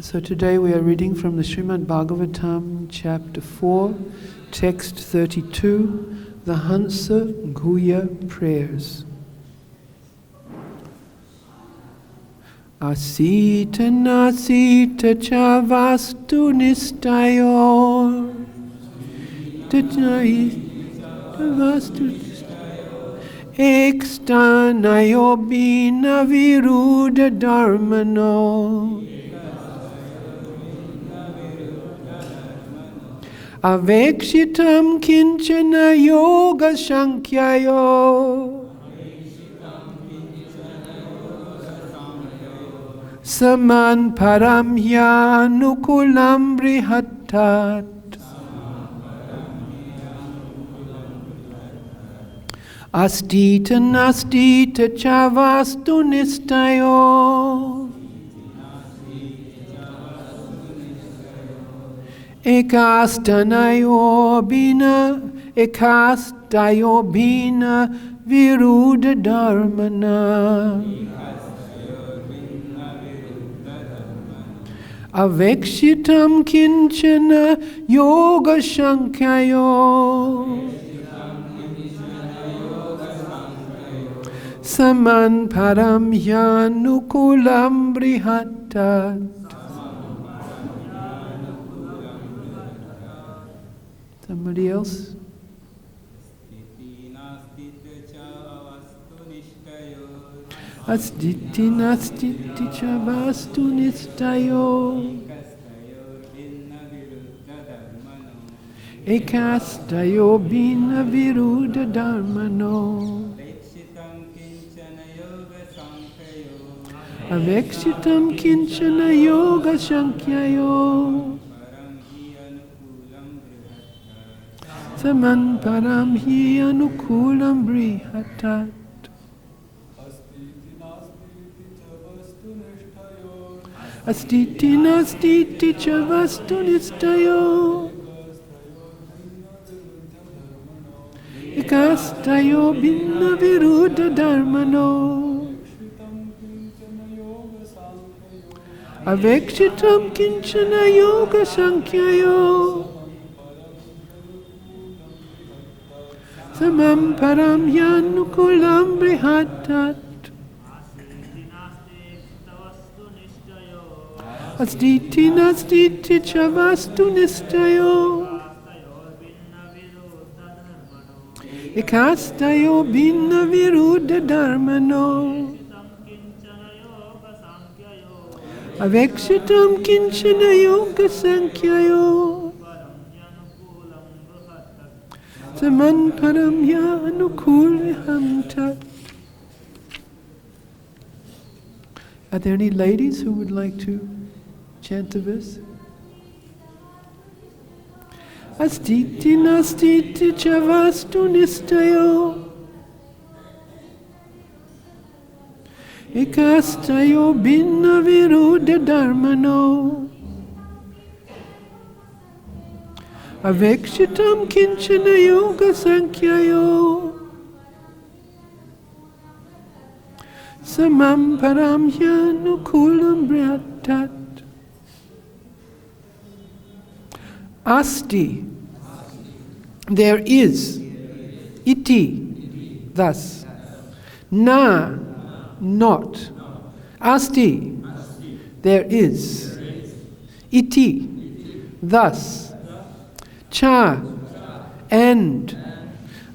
So today we are reading from the Srimad Bhagavatam, chapter 4, text 32, the Hansa Guhya prayers. Asita nasita cha vastu nistayor vastu ekstanayo bina viruddha dharmano avekshitam kinchana yoga shankyayo saman paramhyanukulam brihattat astita nastita chavastu nistayo ekastayo bina viruddha dharmana avekshitam kinchana yoga shankyayo saman paramhyanukulam brihattat. Somebody else? Astiti nastiti cha vastu nistayo ekastayo bina viruddha dharmano avekshitam kinchana yoga shankyayo saman paramhi anukulam brihattat astiti nastiti cha vastu nistayo ekastayo bina viruddha dharmano avekshitam kinchana yoga shankyayo samam paramhyanukulam brihattat astiti nastiti cha vastu nistayo ekastayo bina viruddha dharmano avekshitam kinchana yoga shankyayo saman paramhyanukulam tat. Are there any ladies who would like to chant the verse? Astiti nastiti cha vastu nistayo ekastayo bina viruddha dharmano avekshitam kinchana yoga shankyayo samam paramhyanukulam brihattat. Asti, there is. Iti, thus. Na, not. Asti, there is. Iti, thus. Cha, and.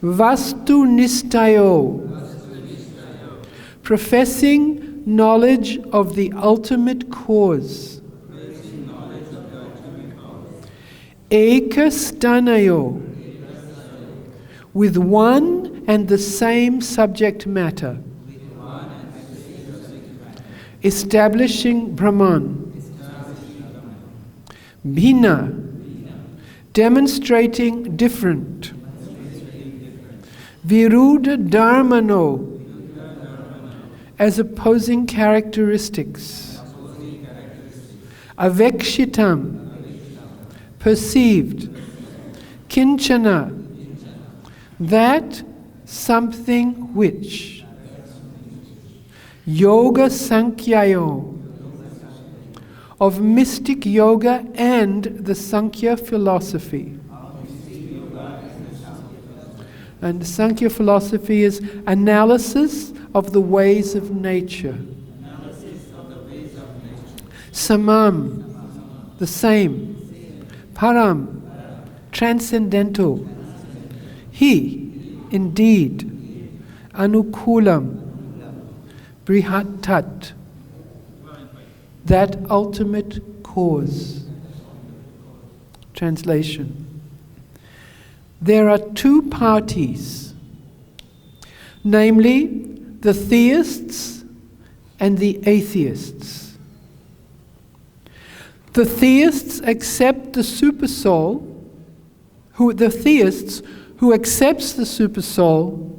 Vastu nistayo, professing knowledge of the ultimate cause. Ekastanayo, with one and the same subject matter. Establishing Brahman. Bhina, demonstrating different. Viruddha dharmano, as opposing characteristics. Avekshitam, perceived. Kinchana, that something which. Yoga Sankyayo, of mystic yoga and the Sankhya philosophy. And Sankhya philosophy is analysis of the ways of nature. Samam, the same. Param, transcendental. He, indeed. Anukulam, brihatat, that ultimate cause. Translation. There are two parties, namely the theists and the atheists. The theists accept the supersoul, the theists who accepts the supersoul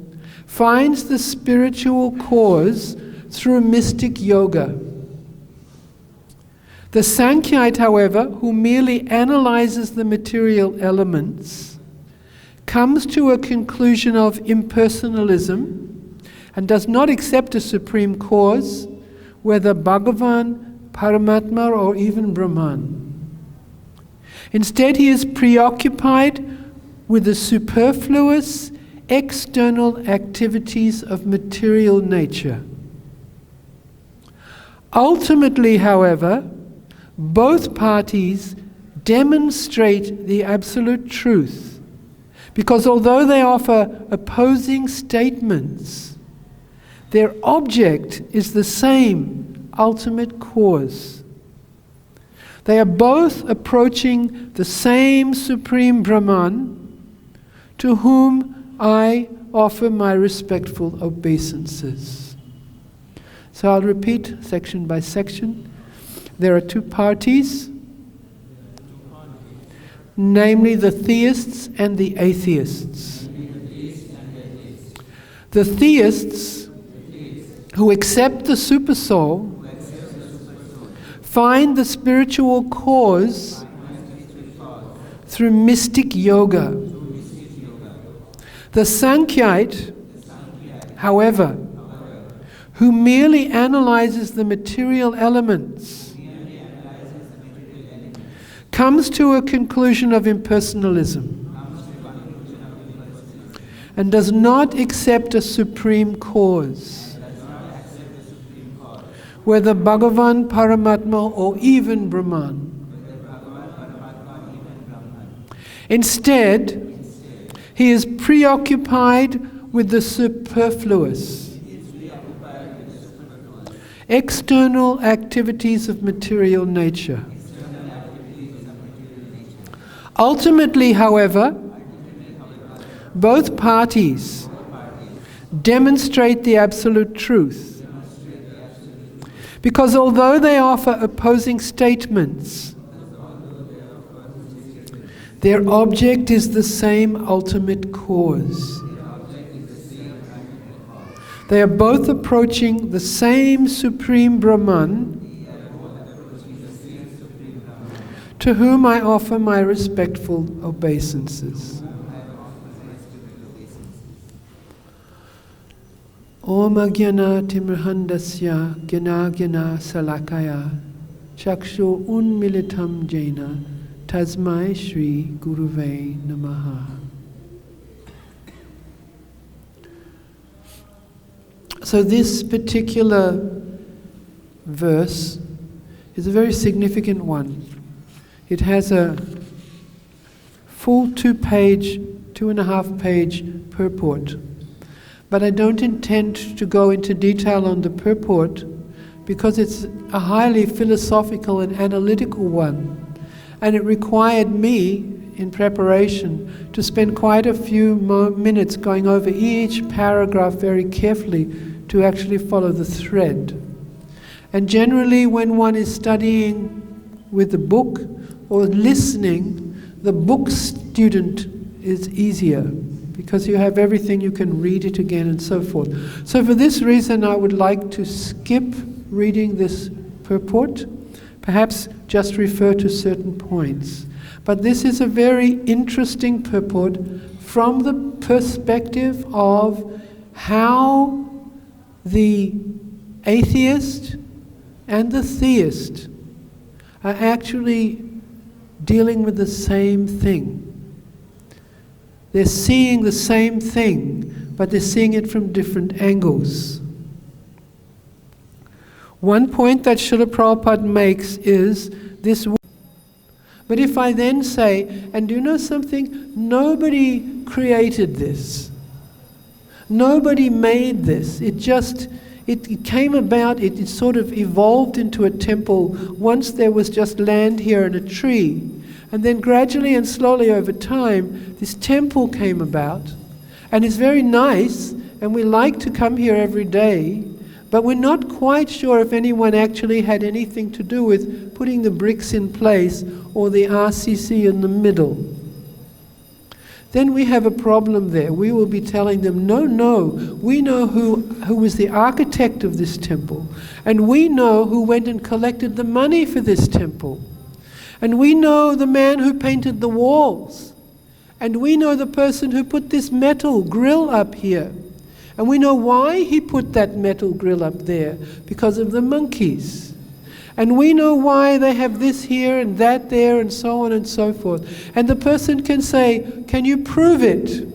finds the spiritual cause through mystic yoga. The Sankhyaite, however, who merely analyzes the material elements, comes to a conclusion of impersonalism and does not accept a supreme cause, whether Bhagavan, Paramatma, or even Brahman. Instead, he is preoccupied with the superfluous external activities of material nature. Ultimately, however, both parties demonstrate the absolute truth, because although they offer opposing statements, their object is the same ultimate cause. They are both approaching the same Supreme Brahman, to whom I offer my respectful obeisances. So I'll repeat section by section. There are two parties, namely the theists and the atheists. The theists, who accept the supersoul, find the spiritual cause through mystic yoga. The Sankhyaite, however, who merely analyzes the material elements, comes to a conclusion of impersonalism and does not accept a supreme cause, whether Bhagavan, Paramatma, or even Brahman. Instead, he is preoccupied with the superfluous, external activities of material nature. Ultimately, however, both parties demonstrate the absolute truth, because although they offer opposing statements, their object is the same ultimate cause. They are both approaching the same Supreme Brahman, to whom I offer my respectful obeisances. Om Agyana Timrahandasya Gyana Gyana Salakaya Chakshu Unmilitam Jena Tasmai Shri Guruve Namaha. So this particular verse is a very significant one. It has a full 2.5 page purport. But I don't intend to go into detail on the purport because it's a highly philosophical and analytical one. And it required me, in preparation, to spend quite a few minutes going over each paragraph very carefully to actually follow the thread. And generally when one is studying with the book or listening, the book student is easier because you have everything, you can read it again and so forth. So for this reason I would like to skip reading this purport, perhaps just refer to certain points. But this is a very interesting purport from the perspective of how the atheist and the theist are actually dealing with the same thing. They're seeing the same thing, but they're seeing it from different angles. One point that Srila Prabhupada makes is this. But if I then say, and do you know something? Nobody created this. Nobody made this. It came about, it sort of evolved into a temple. Once there was just land here and a tree. And then gradually and slowly over time, this temple came about. And it's very nice, and we like to come here every day, but we're not quite sure if anyone actually had anything to do with putting the bricks in place or the RCC in the middle. Then we have a problem there. We will be telling them, no, we know who was the architect of this temple, and we know who went and collected the money for this temple. And we know the man who painted the walls. And we know the person who put this metal grill up here. And we know why he put that metal grill up there, because of the monkeys. And we know why they have this here and that there and so on and so forth. And the person can say, can you prove it?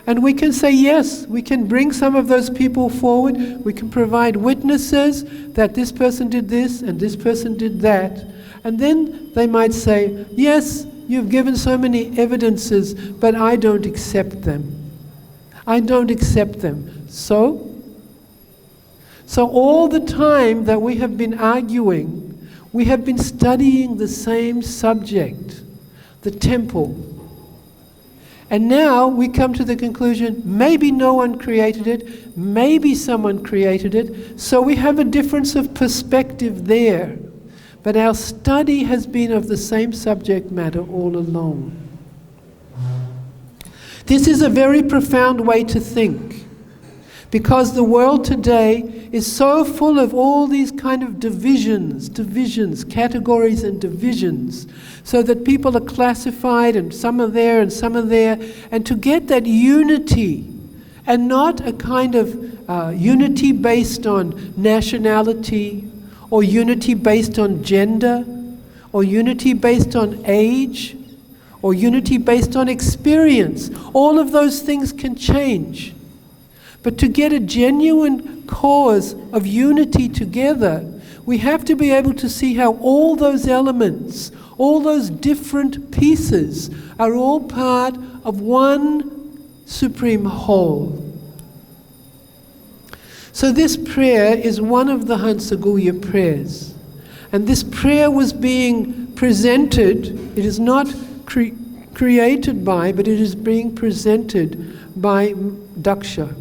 And we can say, yes, we can bring some of those people forward. We can provide witnesses that this person did this and this person did that. And then they might say, yes, you've given so many evidences, but I don't accept them. I don't accept them. So all the time that we have been arguing, we have been studying the same subject, the temple. And now we come to the conclusion, maybe no one created it, maybe someone created it, so we have a difference of perspective there. But our study has been of the same subject matter all along. This is a very profound way to think, because the world today is so full of all these kind of divisions, categories and divisions, so that people are classified and some are there and some are there, and to get that unity, and not a kind of unity based on nationality, or unity based on gender, or unity based on age, or unity based on experience. All of those things can change. But to get a genuine cause of unity together, we have to be able to see how all those elements, all those different pieces, are all part of one supreme whole. So this prayer is one of the Hansagulya prayers. And this prayer was being presented, it is not created by, but it is being presented by Daksha.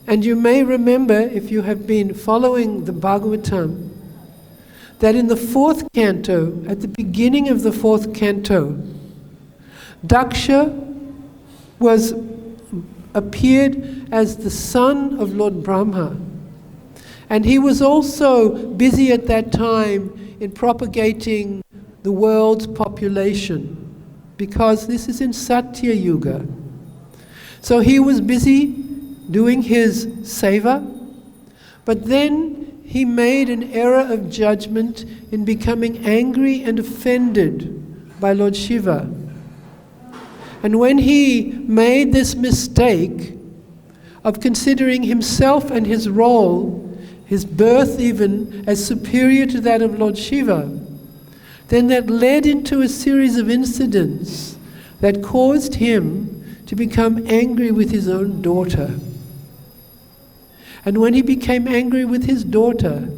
And you may remember, if you have been following the Bhagavatam, that in the 4th canto, at the beginning of the 4th canto, Daksha appeared as the son of Lord Brahma. And he was also busy at that time in propagating the world's population, because this is in Satya Yuga. So he was busy doing his seva, but then he made an error of judgment in becoming angry and offended by Lord Shiva. And when he made this mistake of considering himself and his role, his birth even, as superior to that of Lord Shiva, then that led into a series of incidents that caused him to become angry with his own daughter. And when he became angry with his daughter,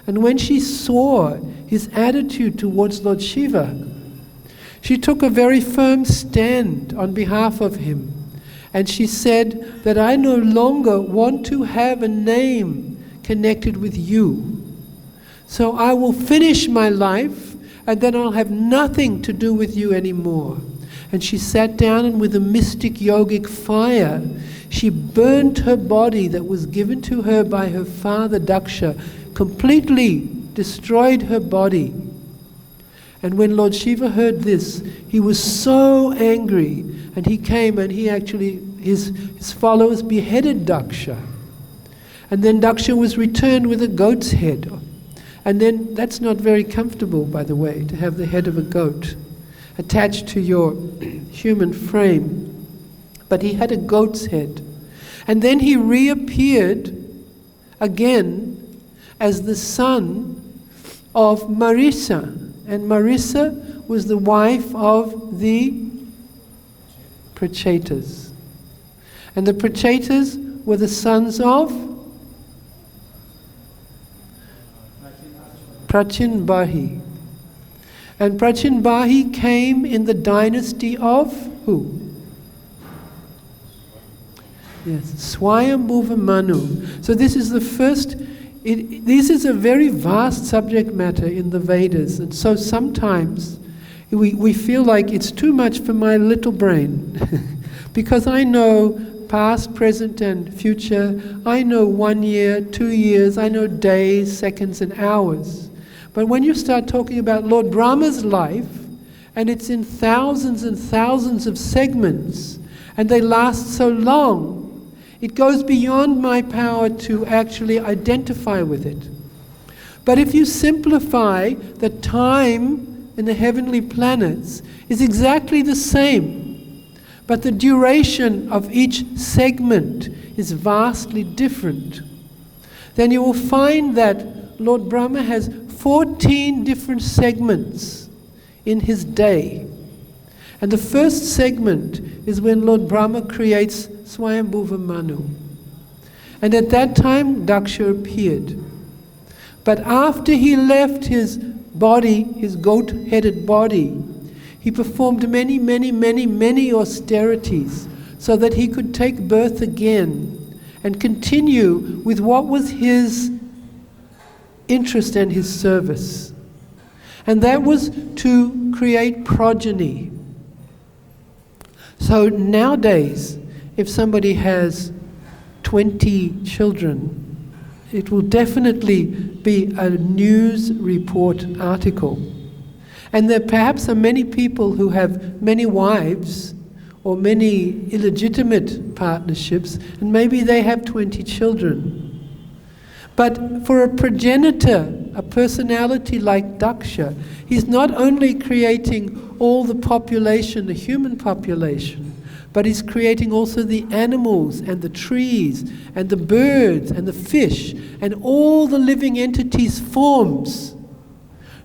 and when she saw his attitude towards Lord Shiva, she took a very firm stand on behalf of him. And she said that I no longer want to have a name connected with you. So I will finish my life, and then I'll have nothing to do with you anymore. And she sat down, and with a mystic yogic fire, she burnt her body that was given to her by her father Daksha, completely destroyed her body. And when Lord Shiva heard this, he was so angry, and he came and he actually, his followers beheaded Daksha. And then Daksha was returned with a goat's head. And then that's not very comfortable, by the way, to have the head of a goat attached to your human frame. But he had a goat's head. And then he reappeared again as the son of Marissa. And Marissa was the wife of the Prachetas. And the Prachetas were the sons of Prachinbahi. And Prachinbahi came in the dynasty of who? Yes, Swayambhuva Manu. So this is the first, this is a very vast subject matter in the Vedas. And so sometimes we feel like it's too much for my little brain. Because I know past, present and future. I know 1 year, 2 years. I know days, seconds and hours. But when you start talking about Lord Brahma's life, and it's in thousands and thousands of segments, and they last so long, it goes beyond my power to actually identify with it. But if you simplify, the time in the heavenly planets is exactly the same, but the duration of each segment is vastly different. Then you will find that Lord Brahma has 14 different segments in his day. And the first segment is when Lord Brahma creates Swayambhuva Manu. And at that time, Daksha appeared. But after he left his body, his goat-headed body, he performed many austerities so that he could take birth again and continue with what was his interest and his service. And that was to create progeny. So nowadays, if somebody has 20 children, it will definitely be a news report article. And there perhaps are many people who have many wives or many illegitimate partnerships, and maybe they have 20 children. But for a progenitor, a personality like Daksha, he's not only creating all the population, the human population, but he's creating also the animals and the trees and the birds and the fish and all the living entities' forms,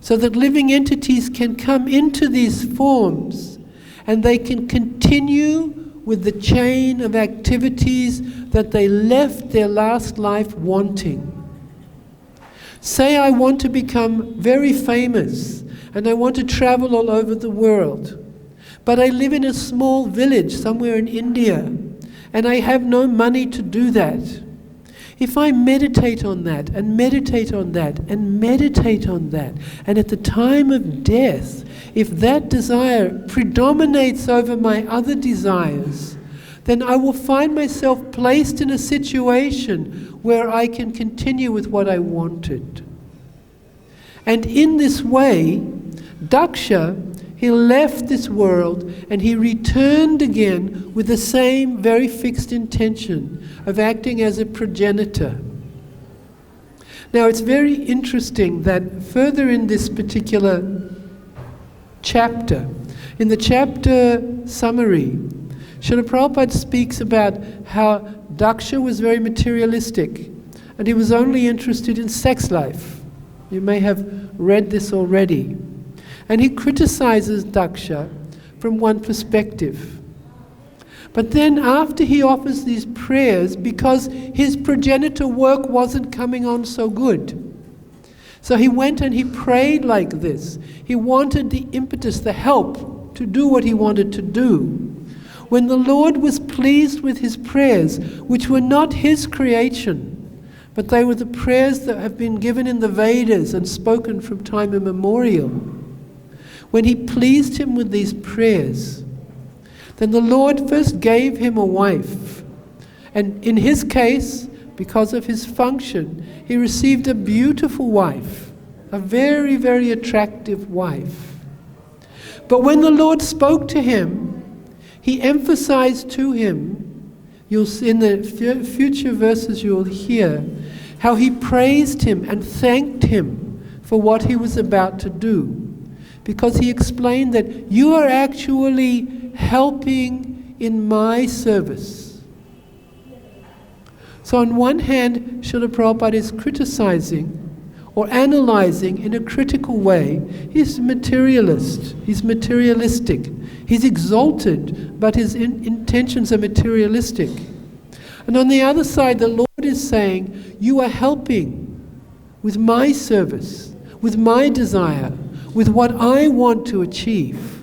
so that living entities can come into these forms and they can continue with the chain of activities that they left their last life wanting. Say I want to become very famous and I want to travel all over the world, but I live in a small village somewhere in India and I have no money to do that. If I meditate on that and meditate on that and meditate on that, and at the time of death, if that desire predominates over my other desires, then I will find myself placed in a situation where I can continue with what I wanted. And in this way, Daksha, he left this world and he returned again with the same very fixed intention of acting as a progenitor. Now it's very interesting that further in this particular chapter, in the chapter summary, Srila Prabhupada speaks about how Daksha was very materialistic and he was only interested in sex life. You may have read this already. And he criticizes Daksha from one perspective. But then after he offers these prayers, because his progenitor work wasn't coming on so good, so he went and he prayed like this. He wanted the impetus, the help to do what he wanted to do. When the Lord was pleased with his prayers, which were not his creation, but they were the prayers that have been given in the Vedas and spoken from time immemorial, when he pleased him with these prayers, then the Lord first gave him a wife. And in his case, because of his function, he received a beautiful wife, a very, very attractive wife. But when the Lord spoke to him, he emphasized to him, in the future verses you'll hear, how he praised him and thanked him for what he was about to do, because he explained that you are actually helping in my service. So on one hand, Srila Prabhupada is criticizing or analyzing in a critical way. He's a materialist, he's materialistic, he's exalted, but his intentions are materialistic. And on the other side, the Lord is saying, you are helping with my service, with my desire, with what I want to achieve.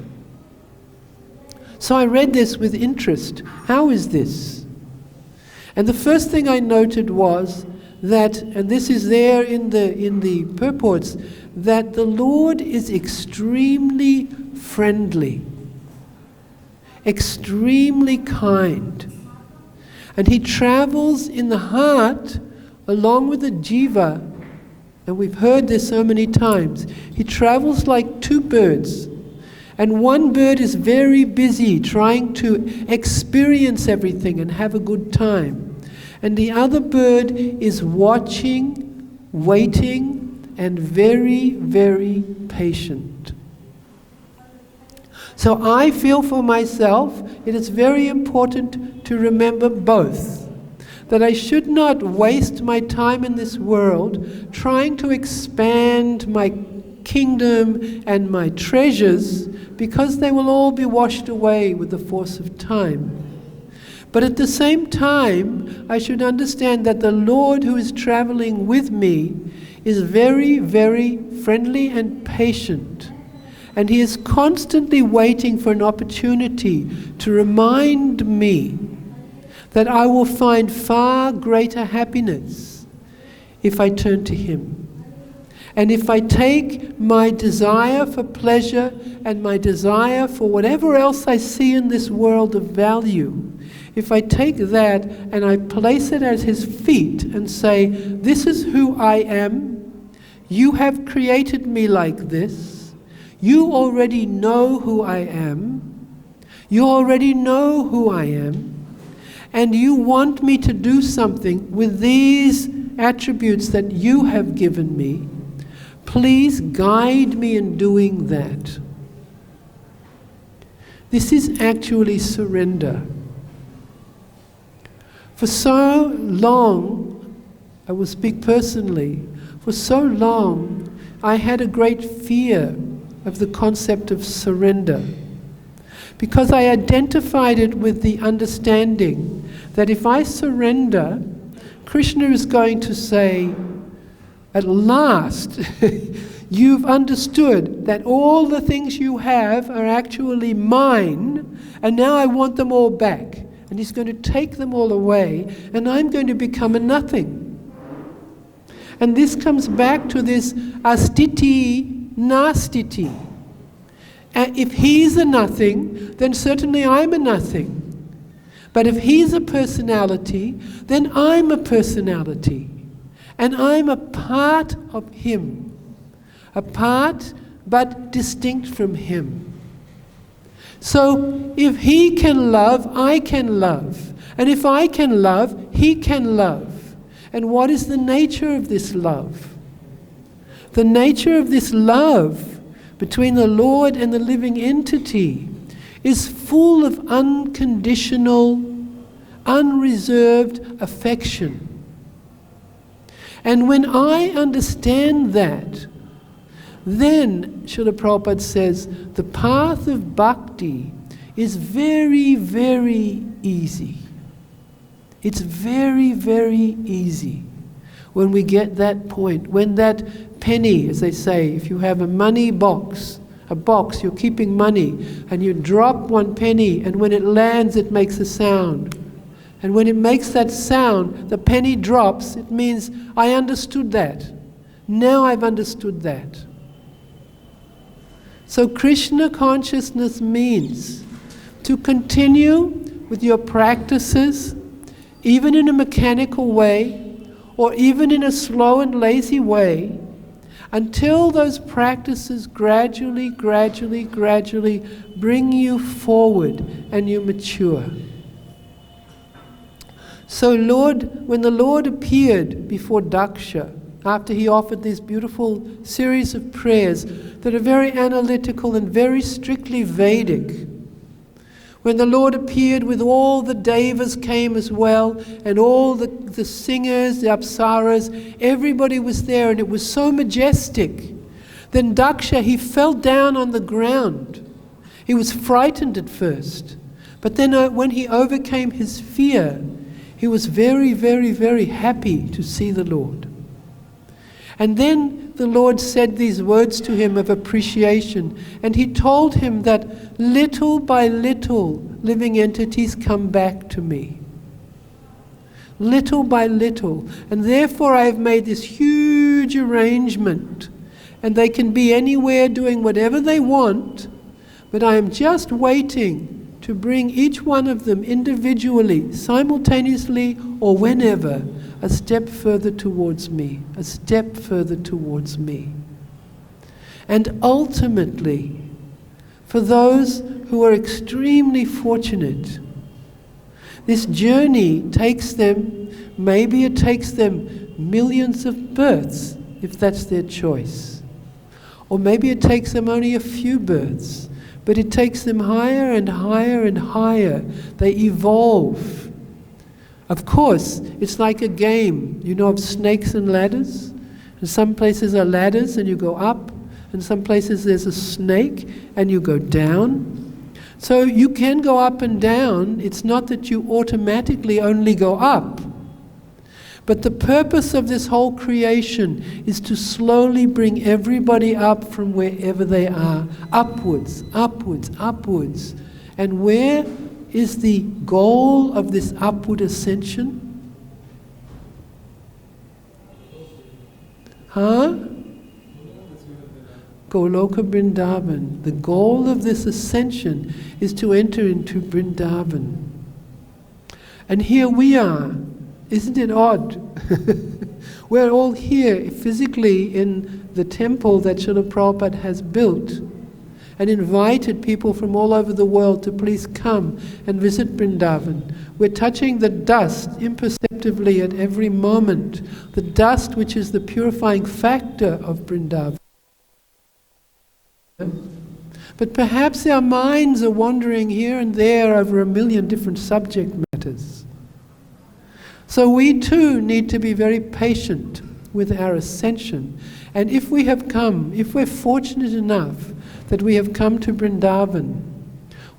So I read this with interest. How is this? And the first thing I noted was that, and this is there in the purports, that the Lord is extremely friendly, extremely kind. And he travels in the heart along with the jiva, and we've heard this so many times. He travels like two birds, and one bird is very busy trying to experience everything and have a good time, and the other bird is watching, waiting, and very, very patient. So I feel for myself it is very important to remember both. That I should not waste my time in this world trying to expand my kingdom and my treasures, because they will all be washed away with the force of time. But at the same time, I should understand that the Lord who is traveling with me is very, very friendly and patient. And he is constantly waiting for an opportunity to remind me that I will find far greater happiness if I turn to him. And if I take my desire for pleasure and my desire for whatever else I see in this world of value, if I take that and I place it at his feet and say, this is who I am, you have created me like this, you already know who I am, you already know who I am, and you want me to do something with these attributes that you have given me, please guide me in doing that. This is actually surrender. For so long, I will speak personally, for so long I had a great fear of the concept of surrender, because I identified it with the understanding that if I surrender, Krishna is going to say, at last, you've understood that all the things you have are actually mine, and now I want them all back. And he's going to take them all away, and I'm going to become a nothing. And this comes back to this astiti, nastiti. If he's a nothing, then certainly I'm a nothing. But if he's a personality, then I'm a personality. And I'm a part of him. A part, but distinct from him. So, if he can love, I can love. And if I can love, he can love. And what is the nature of this love? The nature of this love between the Lord and the living entity is full of unconditional, unreserved affection. And when I understand that, then, Srila Prabhupada says, the path of bhakti is very, very easy. It's very, very easy when we get that point. When that penny, as they say, if you have a money box, a box, you're keeping money, and you drop one penny, and when it lands, it makes a sound. And when it makes that sound, the penny drops, it means, I understood that. Now I've understood that. So Krishna consciousness means to continue with your practices, even in a mechanical way, or even in a slow and lazy way, until those practices gradually bring you forward and you mature. So when the Lord appeared before Daksha, after he offered this beautiful series of prayers that are very analytical and very strictly Vedic. When the Lord appeared with all the devas came as well, and all the singers, the apsaras, everybody was there, and it was so majestic. Then Daksha, he fell down on the ground. He was frightened at first, but then when he overcame his fear, he was very, very, very happy to see the Lord. And then the Lord said these words to him of appreciation, and he told him that little by little living entities come back to me. Little by little. And therefore I have made this huge arrangement, and they can be anywhere doing whatever they want, but I am just waiting to bring each one of them individually, simultaneously or whenever, a step further towards me, a step further towards me. And ultimately, for those who are extremely fortunate, this journey takes them, maybe it takes them millions of births, if that's their choice. Or maybe it takes them only a few births, but it takes them higher and higher and higher. They evolve. Of course, it's like a game, of snakes and ladders. And some places are ladders and you go up, and some places there's a snake and you go down. So you can go up and down. It's not that you automatically only go up. But the purpose of this whole creation is to slowly bring everybody up from wherever they are, upwards, upwards, upwards. And where is the goal of this upward ascension? Goloka Vrindavan. The goal of this ascension is to enter into Vrindavan. And here we are. Isn't it odd? We're all here physically in the temple that Srila Prabhupada has built and invited people from all over the world to please come and visit Vrindavan. We're touching the dust imperceptibly at every moment, the dust which is the purifying factor of Vrindavan. But perhaps our minds are wandering here and there over a million different subject matters. So we too need to be very patient with our ascension. And if we're fortunate enough that we have come to Vrindavan,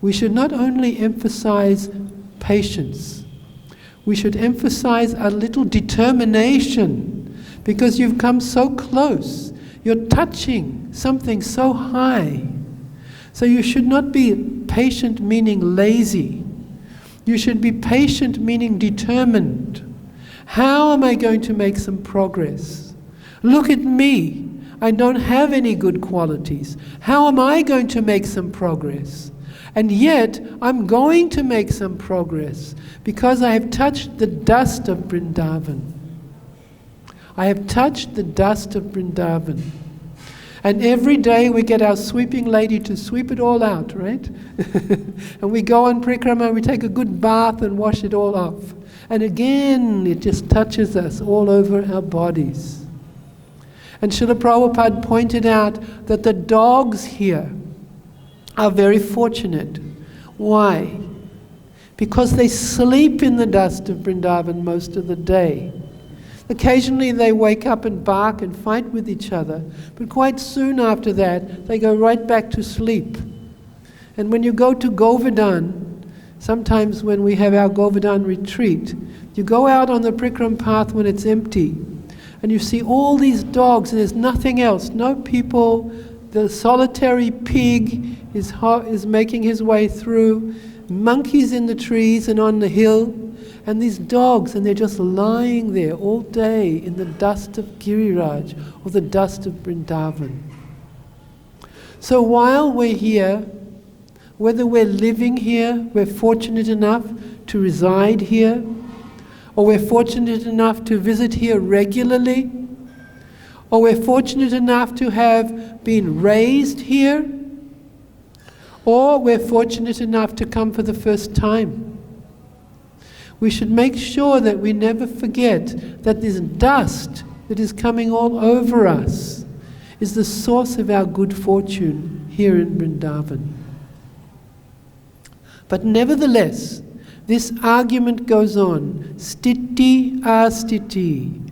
we should not only emphasize patience, we should emphasize a little determination, because you've come so close. You're touching something so high. So you should not be patient meaning lazy. You should be patient meaning determined. How am I going to make some progress? Look at me. I don't have any good qualities. How am I going to make some progress? And yet, I'm going to make some progress because I have touched the dust of Vrindavan. I have touched the dust of Vrindavan. And every day we get our sweeping lady to sweep it all out, right? And we go on Parikrama and we take a good bath and wash it all off. And again, it just touches us all over our bodies. And Srila Prabhupada pointed out that the dogs here are very fortunate. Why? Because they sleep in the dust of Vrindavan most of the day. Occasionally they wake up and bark and fight with each other, but quite soon after that they go right back to sleep. And when you go to Govardhan, sometimes when we have our Govardhan retreat, you go out on the Parikrama path when it's empty, and you see all these dogs and there's nothing else, no people. The solitary pig is making his way through, monkeys in the trees and on the hill, and these dogs, and they're just lying there all day in the dust of Giriraj or the dust of Vrindavan. So while we're here, whether we're living here, we're fortunate enough to reside here, or we're fortunate enough to visit here regularly, or we're fortunate enough to have been raised here, or we're fortunate enough to come for the first time. We should make sure that we never forget that this dust that is coming all over us is the source of our good fortune here in Vrindavan. But nevertheless, this argument goes on. Stiti astiti,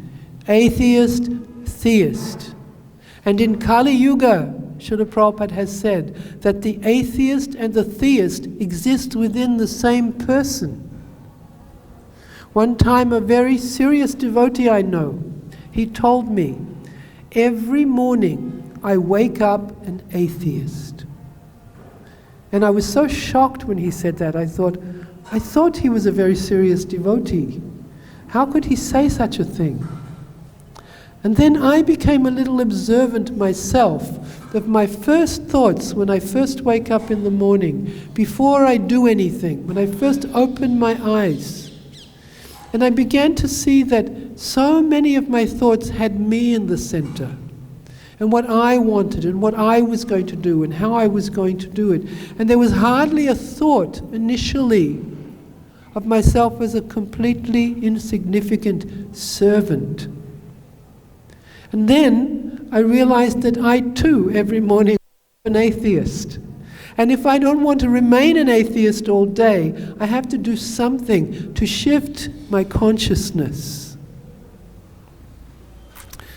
atheist, theist. And in Kali Yuga, Srila Prabhupada has said that the atheist and the theist exist within the same person. One time a very serious devotee I know, he told me, every morning I wake up an atheist. And I was so shocked when he said that. I thought he was a very serious devotee. How could he say such a thing? And then I became a little observant myself of my first thoughts when I first wake up in the morning, before I do anything, when I first open my eyes. And I began to see that so many of my thoughts had me in the center, and what I wanted, and what I was going to do, and how I was going to do it. And there was hardly a thought initially of myself as a completely insignificant servant. And then I realized that I too, every morning, am an atheist. And if I don't want to remain an atheist all day, I have to do something to shift my consciousness.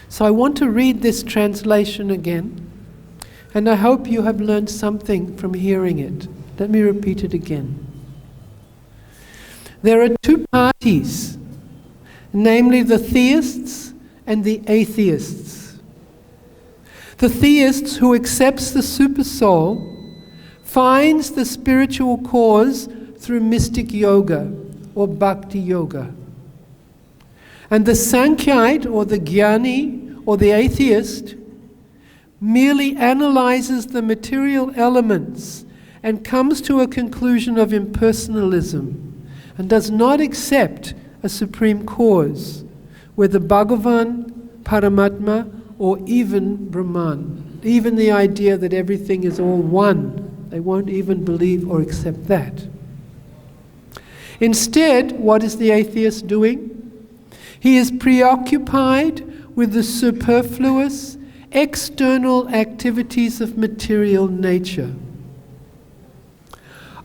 So I want to read this translation again, and I hope you have learned something from hearing it. Let me repeat it again. There are two parties, namely the theists and the atheists. The theists, who accepts the supersoul, finds the spiritual cause through mystic yoga or bhakti yoga. And the Sankhyaite or the Jnani or the atheist merely analyzes the material elements and comes to a conclusion of impersonalism and does not accept a supreme cause, whether Bhagavan, Paramatma, or even Brahman. Even the idea that everything is all one, they won't even believe or accept that. Instead, what is the atheist doing? He is preoccupied with the superfluous, external activities of material nature.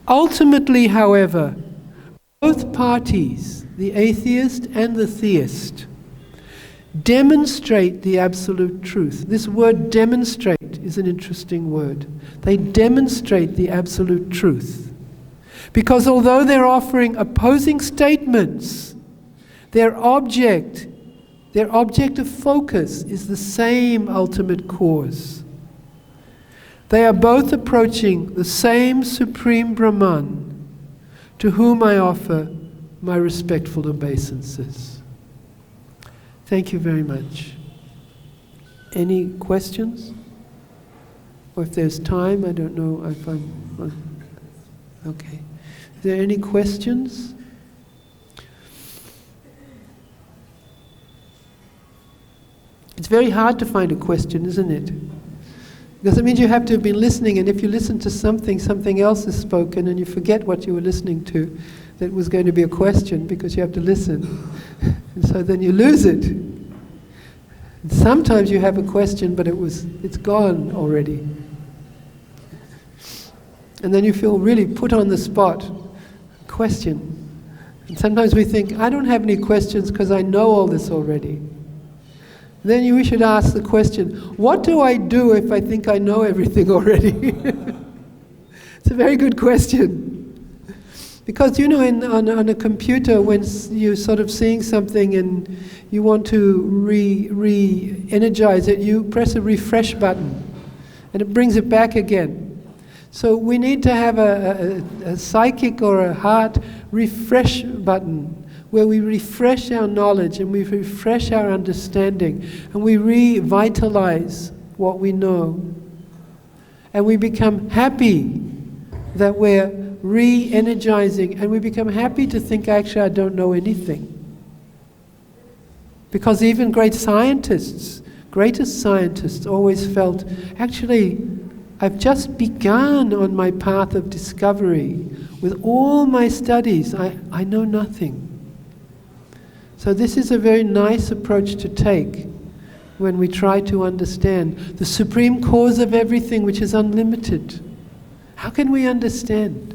Ultimately, however, both parties, the atheist and the theist, demonstrate the absolute truth. This word demonstrate is an interesting word. They demonstrate the absolute truth. Because although they're offering opposing statements, their object of focus is the same ultimate cause. They are both approaching the same Supreme Brahman, to whom I offer my respectful obeisances. Thank you very much. Any questions? Or if there's time, I don't know if I'm... Okay. Is there any questions? It's very hard to find a question, isn't it? Because it means you have to have been listening, and if you listen to something else is spoken, and you forget what you were listening to, that was going to be a question, because you have to listen. And so then you lose it. And sometimes you have a question, but it's gone already. And then you feel really put on the spot. Question. And sometimes we think, I don't have any questions because I know all this already. Then we should ask the question, what do I do if I think I know everything already? It's a very good question. Because on a computer, when you're sort of seeing something and you want to re-energize it, you press a refresh button and it brings it back again. So we need to have a psychic or a heart refresh button, where we refresh our knowledge and we refresh our understanding and we revitalize what we know. And we become happy that we're re-energizing, and we become happy to think, actually, I don't know anything. Because even greatest scientists always felt, actually, I've just begun on my path of discovery. With all my studies, I know nothing. So this is a very nice approach to take. when we try to understand the supreme cause of everything, which is unlimited. How can we understand?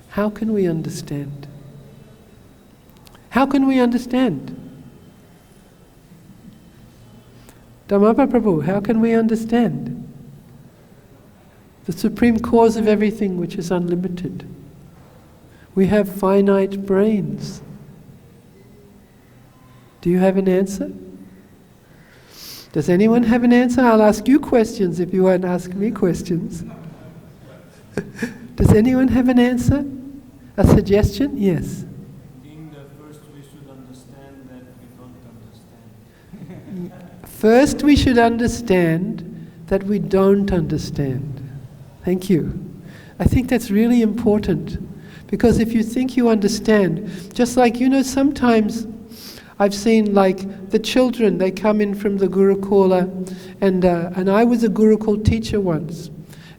How can we understand? How can we understand? Dhammapa Prabhu, how can we understand the supreme cause of everything, which is unlimited? We have finite brains. Do you have an answer? Does anyone have an answer? I'll ask you questions if you won't ask me questions. Does anyone have an answer? A suggestion? Yes. First we should understand that we don't understand. First we should understand that we don't understand. Thank you. I think that's really important. Because if you think you understand, just like, sometimes I've seen like the children, they come in from the Gurukula, and I was a Gurukul teacher once.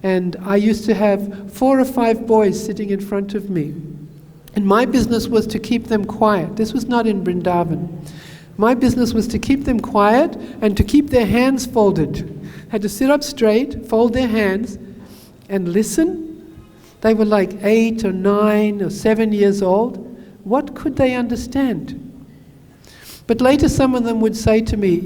And I used to have 4 or 5 boys sitting in front of me. And my business was to keep them quiet. This was not in Vrindavan. My business was to keep them quiet and to keep their hands folded. Had to sit up straight, fold their hands, and listen. They were like 8 or 9 or 7 years old. What could they understand? But later some of them would say to me,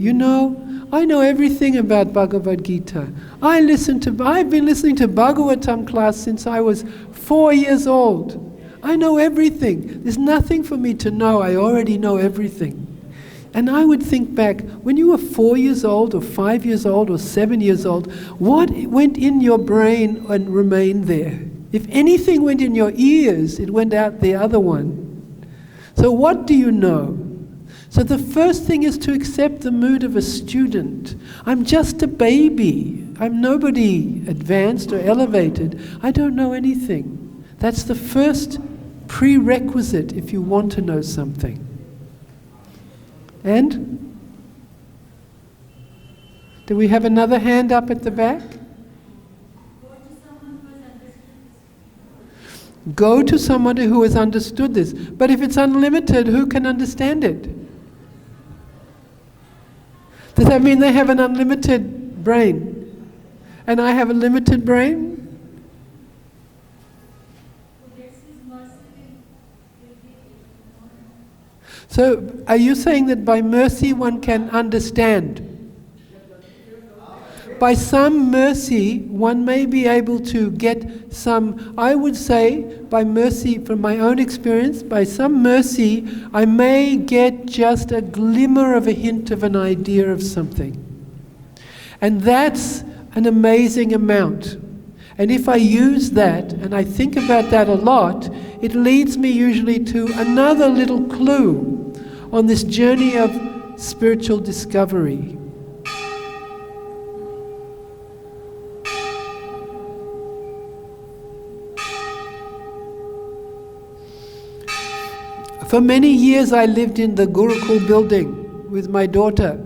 I know everything about Bhagavad-gita. I've been listening to Bhagavatam class since I was 4 years old. I know everything. There's nothing for me to know. I already know everything. And I would think back, when you were 4 years old or 5 years old or 7 years old, what went in your brain and remained there? If anything went in your ears, it went out the other one. So what do you know? So the first thing is to accept the mood of a student. I'm just a baby. I'm nobody advanced or elevated. I don't know anything. That's the first prerequisite if you want to know something. And? Do we have another hand up at the back? Go to someone who has understood this. But if it's unlimited, who can understand it? Does that mean they have an unlimited brain? And I have a limited brain? So, are you saying that by mercy one can understand? By some mercy, one may be able to get some, I would say, by mercy, from my own experience, by some mercy, I may get just a glimmer of a hint of an idea of something. And that's an amazing amount. And if I use that, and I think about that a lot, it leads me usually to another little clue on this journey of spiritual discovery. For many years I lived in the Gurukul building with my daughter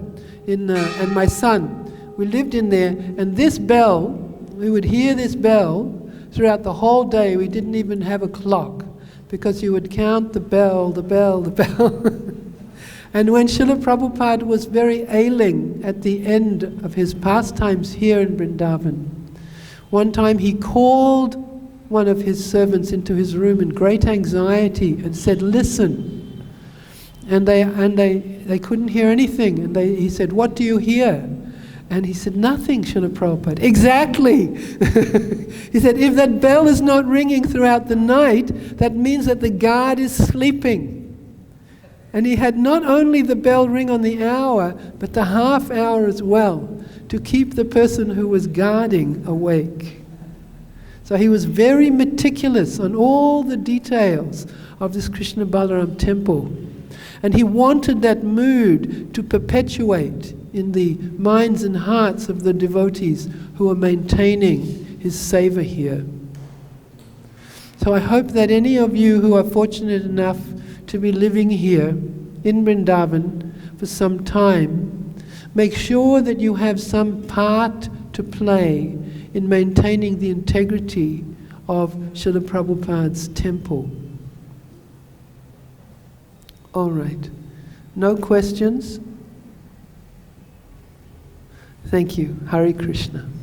and my son. We lived in there, and this bell, we would hear this bell throughout the whole day. We didn't even have a clock, because you would count the bell, the bell, the bell. And when Srila Prabhupada was very ailing at the end of his pastimes here in Vrindavan, one time he called one of his servants into his room in great anxiety and said, "Listen." And they couldn't hear anything. And he said, "What do you hear?" And he said, "Nothing, Srila Prabhupada." Exactly. He said, if that bell is not ringing throughout the night, that means that the guard is sleeping. And he had not only the bell ring on the hour, but the half hour as well, to keep the person who was guarding awake. So he was very meticulous on all the details of this Krishna Balaram temple. And he wanted that mood to perpetuate in the minds and hearts of the devotees who are maintaining his seva here. So I hope that any of you who are fortunate enough to be living here in Vrindavan for some time, make sure that you have some part to play in maintaining the integrity of Srila Prabhupada's temple. All right. No questions? Thank you. Hare Krishna.